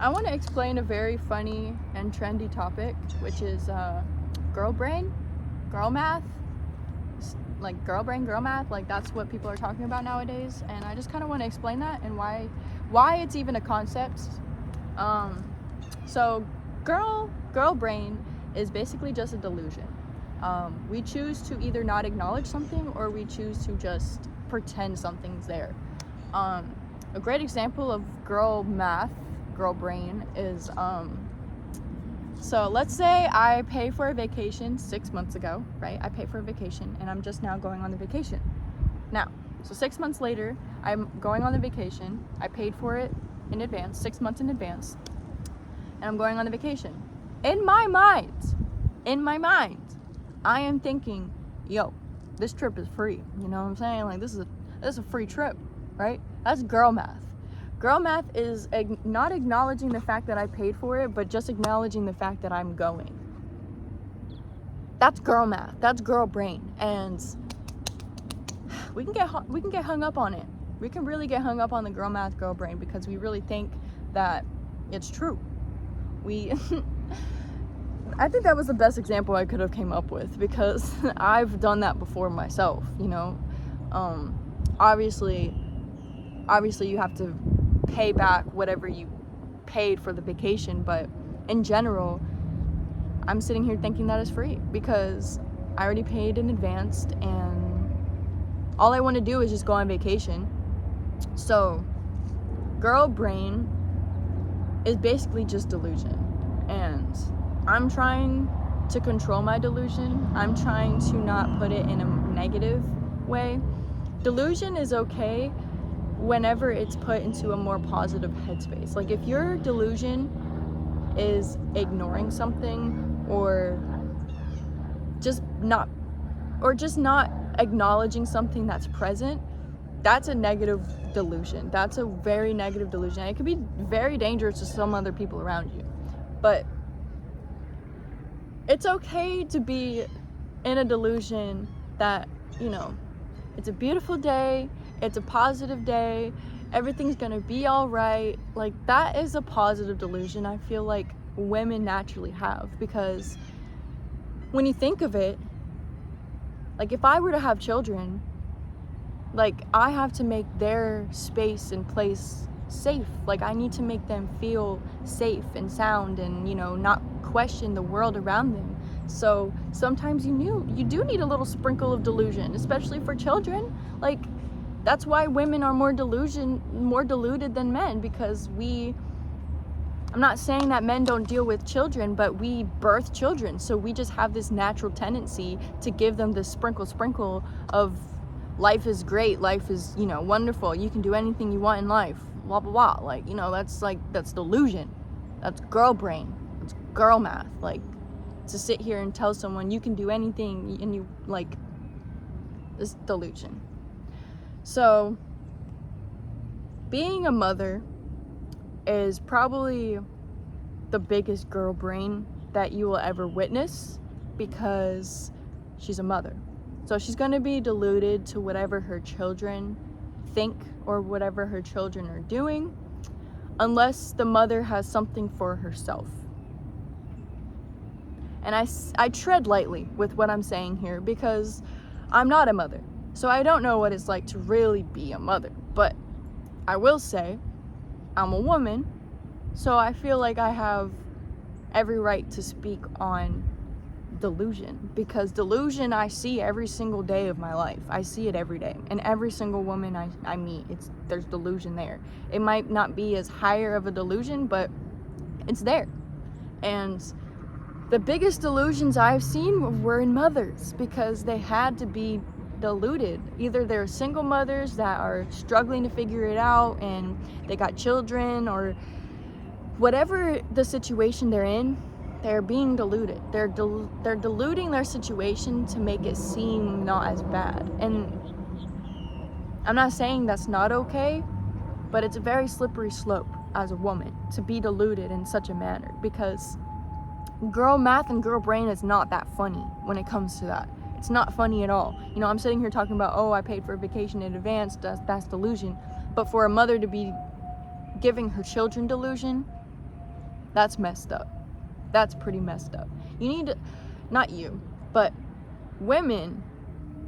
I want to explain a very funny and trendy topic, which is girl brain, girl math, like girl brain, girl math. Like that's what people are talking about nowadays, and I just kind of want to explain that and why it's even a concept. So girl brain is basically just a delusion. We choose to either not acknowledge something or we choose to just pretend something's there. A great example of girl math, girl brain is so let's say I pay for a vacation 6 months ago, right? I pay for a vacation and I'm just now going on the vacation. Now, so 6 months later, I'm going on the vacation. I paid for it in advance, 6 months in advance, and I'm going on the vacation. In my mind, I am thinking, yo, this trip is free. You know what I'm saying? Like this is a free trip, right? That's girl math. Girl math is not acknowledging the fact that I paid for it, but just acknowledging the fact that I'm going. That's girl math. That's girl brain, and we can get hung up on it. We can really get hung up on the girl math, girl brain because we really think that it's true. I think that was the best example I could have came up with because I've done that before myself. You know, obviously you have to pay back whatever you paid for the vacation, but in general, I'm sitting here thinking that is free because I already paid in advance and all I want to do is just go on vacation. So girl brain is basically just delusion, and I'm trying to control my delusion. I'm trying to not put it in a negative way. Delusion is okay whenever it's put into a more positive headspace. Like if your delusion is ignoring something or just not acknowledging something that's present, that's a negative delusion. That's a very negative delusion. It could be very dangerous to some other people around you. But it's okay to be in a delusion that, you know, it's a beautiful day, it's a positive day, everything's gonna be all right. Like that is a positive delusion I feel like women naturally have, because when you think of it, like if I were to have children, like I have to make their space and place safe. Like I need to make them feel safe and sound and, you know, not question the world around them. So sometimes you do need a little sprinkle of delusion, especially for children. Like that's why women are more deluded than men, because I'm not saying that men don't deal with children, but we birth children, so we just have this natural tendency to give them this sprinkle of life is great, life is, you know, wonderful, you can do anything you want in life, blah blah blah. Like, you know, that's delusion. That's girl brain. It's girl math. Like to sit here and tell someone you can do anything and you like this delusion. So being a mother is probably the biggest girl brain that you will ever witness, because she's a mother. So she's going to be deluded to whatever her children think or whatever her children are doing, unless the mother has something for herself. And I tread lightly with what I'm saying here because I'm not a mother. So I don't know what it's like to really be a mother. But I will say I'm a woman, so I feel like I have every right to speak on delusion, because delusion I see every single day of my life. I see it every day, and every single woman I meet, there's delusion there. It might not be as higher of a delusion, but it's there. And the biggest delusions I've seen were in mothers, because they had to be deluded. Either they're single mothers that are struggling to figure it out and they got children, or whatever the situation they're in, they're being deluded. They're deluding their situation to make it seem not as bad. And I'm not saying that's not okay, but it's a very slippery slope as a woman to be deluded in such a manner, because girl math and girl brain is not that funny when it comes to that. It's not funny at all. You know, I'm sitting here talking about, oh, I paid for a vacation in advance, that's delusion. But for a mother to be giving her children delusion, That's messed up. That's pretty messed up. You need to, not you, but women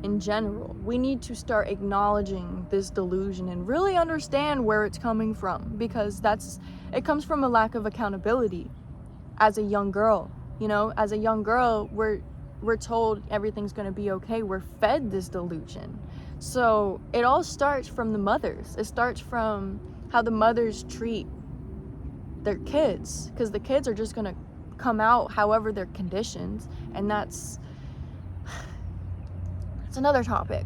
in general, we need to start acknowledging this delusion and really understand where it's coming from, because it comes from a lack of accountability. As a young girl, as a young girl, we're told everything's going to be okay. We're fed this delusion. So it all starts from the mothers. It starts from how the mothers treat their kids, because the kids are just going to come out however they're conditioned, and that's another topic,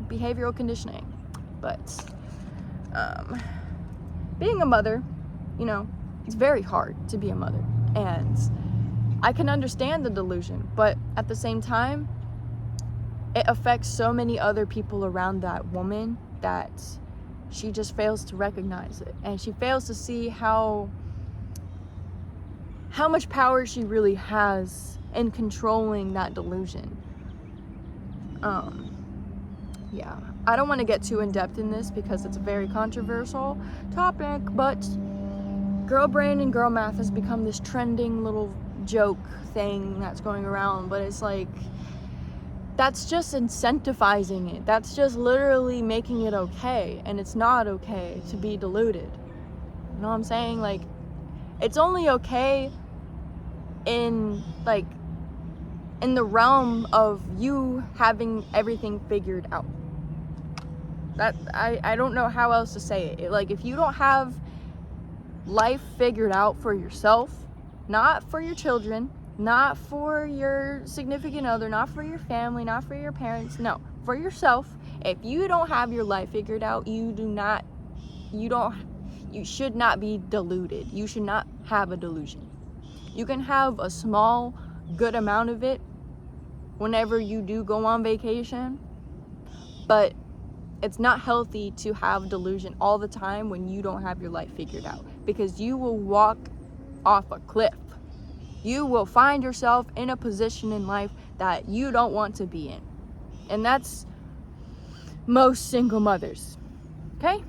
behavioral conditioning. But being a mother, it's very hard to be a mother, and I can understand the delusion, but at the same time, it affects so many other people around that woman that she just fails to recognize it, and she fails to see how much power she really has in controlling that delusion. Yeah, I don't want to get too in depth in this because it's a very controversial topic, but girl brain and girl math has become this trending little joke thing that's going around, but it's like, that's just incentivizing it. That's just literally making it okay, and it's not okay to be deluded. You know what I'm saying? Like, it's only okay in the realm of you having everything figured out. That I don't know how else to say it. Like, if you don't have life figured out for yourself, not for your children, not for your significant other, not for your family, not for your parents, no, for yourself. If you don't have your life figured out, you should not be deluded. You should not have a delusion. You can have a small, good amount of it whenever you do go on vacation, but it's not healthy to have delusion all the time when you don't have your life figured out, because you will walk off a cliff. You will find yourself in a position in life that you don't want to be in. And that's most single mothers, okay?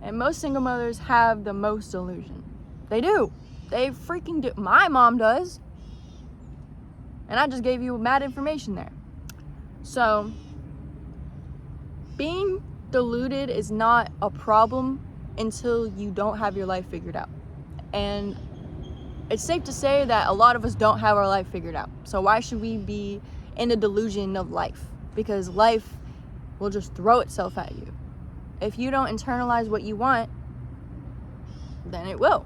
And most single mothers have the most delusion. They do. They freaking do. My mom does. And I just gave you mad information there. So, being deluded is not a problem until you don't have your life figured out. And it's safe to say that a lot of us don't have our life figured out. So why should we be in a delusion of life? Because life will just throw itself at you. If you don't internalize what you want, then it will.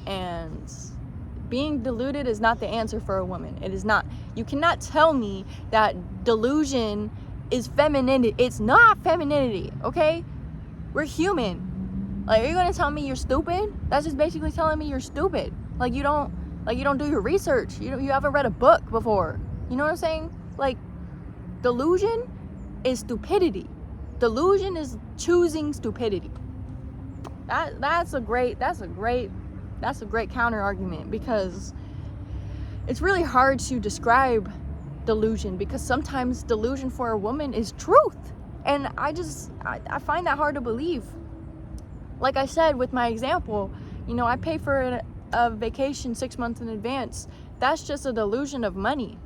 And being deluded is not the answer for a woman. It is not. You cannot tell me that delusion is femininity. It's not femininity, okay? We're human. Like, are you gonna tell me you're stupid? That's just basically telling me you're stupid. Like you don't do your research. You haven't read a book before. You know what I'm saying? Like, delusion is stupidity. Delusion is choosing stupidity. That's a great counter argument, because it's really hard to describe delusion, because sometimes delusion for a woman is truth, and I find that hard to believe. Like I said with my example, I pay for a vacation 6 months in advance. That's just a delusion of money.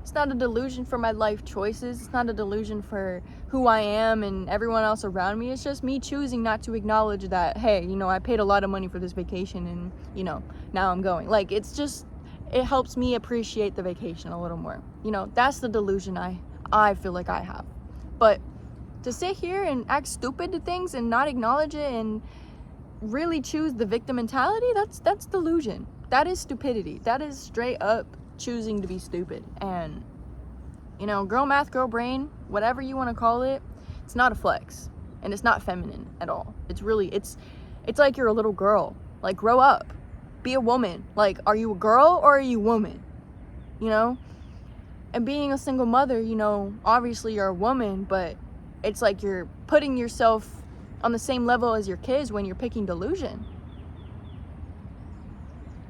It's not a delusion for my life choices. It's not a delusion for who I am and everyone else around me. It's just me choosing not to acknowledge that, hey, I paid a lot of money for this vacation, and now I'm going. Like, it helps me appreciate the vacation a little more. That's the delusion I feel like I have. But to sit here and act stupid to things and not acknowledge it and really choose the victim mentality, that's delusion. That is stupidity. That is straight up choosing to be stupid. And girl math, girl brain, whatever you want to call it, it's not a flex, and it's not feminine at all. It's like you're a little girl. Like, grow up, be a woman. Like, are you a girl or are you a woman? And being a single mother, obviously you're a woman, but it's like you're putting yourself on the same level as your kids when you're picking delusion.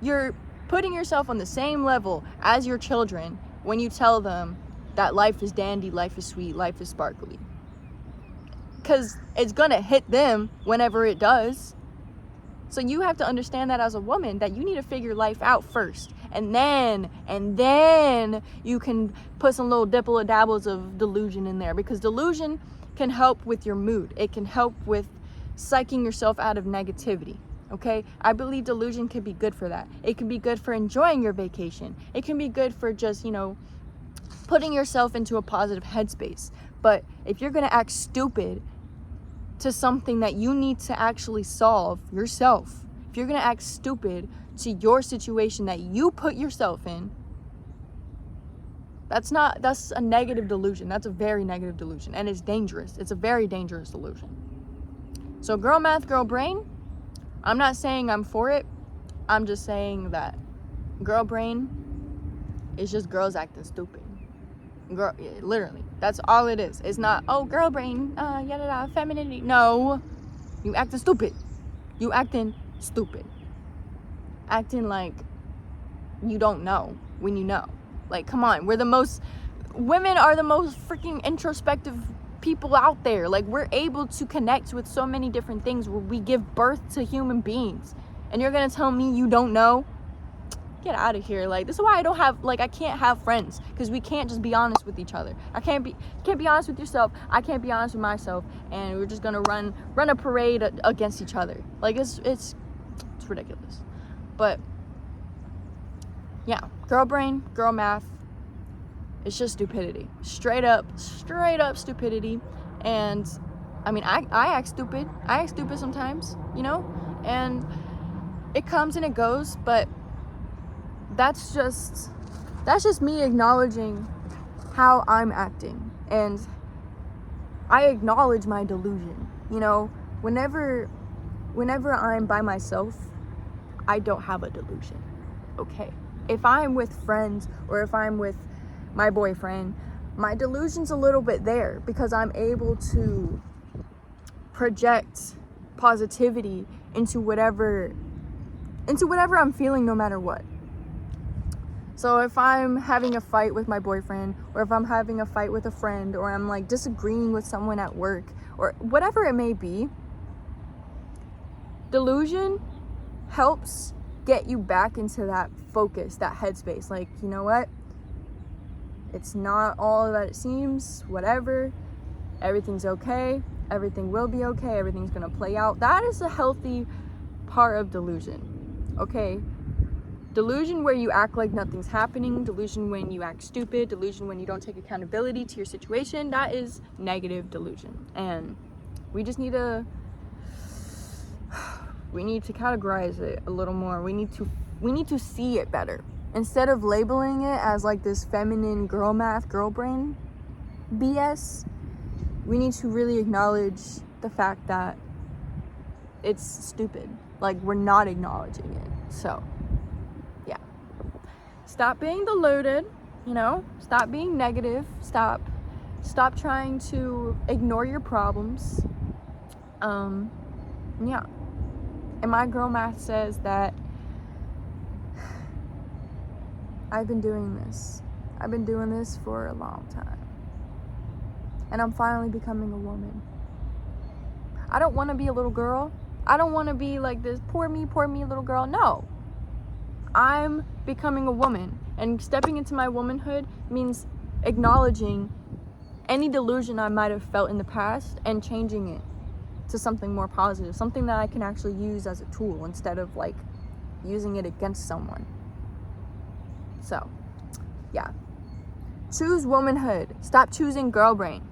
You're putting yourself on the same level as your children when you tell them that life is dandy, life is sweet, life is sparkly. Because it's gonna hit them whenever it does. So you have to understand that as a woman, that you need to figure life out first. And then you can put some little dibble dabbles of delusion in there, because delusion can help with your mood. It can help with psyching yourself out of negativity. Okay, I believe delusion can be good for that. It can be good for enjoying your vacation. It can be good for just, putting yourself into a positive headspace. But if you're gonna act stupid to something that you need to actually solve yourself, if you're gonna act stupid to your situation that you put yourself in, that's a negative delusion. That's a very negative delusion, and it's dangerous. It's a very dangerous delusion. So girl math, girl brain, I'm not saying I'm for it. I'm just saying that girl brain is just girls acting stupid. Girl, literally, that's all it is. It's not, oh, girl brain, yada, femininity. No, you acting stupid. You acting stupid. Acting like you don't know when you know. Like, come on, women are the most freaking introspective people out there. Like, we're able to connect with so many different things where we give birth to human beings. And you're gonna tell me you don't know? Get out of here. Like, this is why I can't have friends, because we can't just be honest with each other. I can't be honest with yourself. I can't be honest with myself, and we're just gonna run a parade against each other. Like, it's ridiculous. But yeah, girl brain, girl math, it's just stupidity. Straight up stupidity. And I mean, I act stupid. I act stupid sometimes, and it comes and it goes, but that's just me acknowledging how I'm acting. And I acknowledge my delusion. Whenever I'm by myself, I don't have a delusion. Okay? If I'm with friends or if I'm with my boyfriend, my delusion's a little bit there, because I'm able to project positivity into whatever I'm feeling, no matter what. So if I'm having a fight with my boyfriend, or if I'm having a fight with a friend, or I'm like disagreeing with someone at work, or whatever it may be, delusion helps get you back into that focus, that headspace. Like, you know what? It's not all that it seems, whatever. Everything's okay. Everything will be okay. Everything's gonna play out. That is a healthy part of delusion. Okay? Delusion where you act like nothing's happening, delusion when you act stupid, delusion when you don't take accountability to your situation, that is negative delusion. And we just need to categorize it a little more. We need to see it better. Instead of labeling it as like this feminine girl math, girl brain BS, we need to really acknowledge the fact that it's stupid. Like, we're not acknowledging it. So yeah, stop being deluded, stop being negative, stop trying to ignore your problems. Yeah, and my girl math says that I've been doing this for a long time, and I'm finally becoming a woman. I don't want to be a little girl. I don't want to be like this poor me little girl. No, I'm becoming a woman, and stepping into my womanhood means acknowledging any delusion I might have felt in the past and changing it to something more positive, something that I can actually use as a tool instead of like using it against someone. So yeah, choose womanhood. Stop choosing girl brain.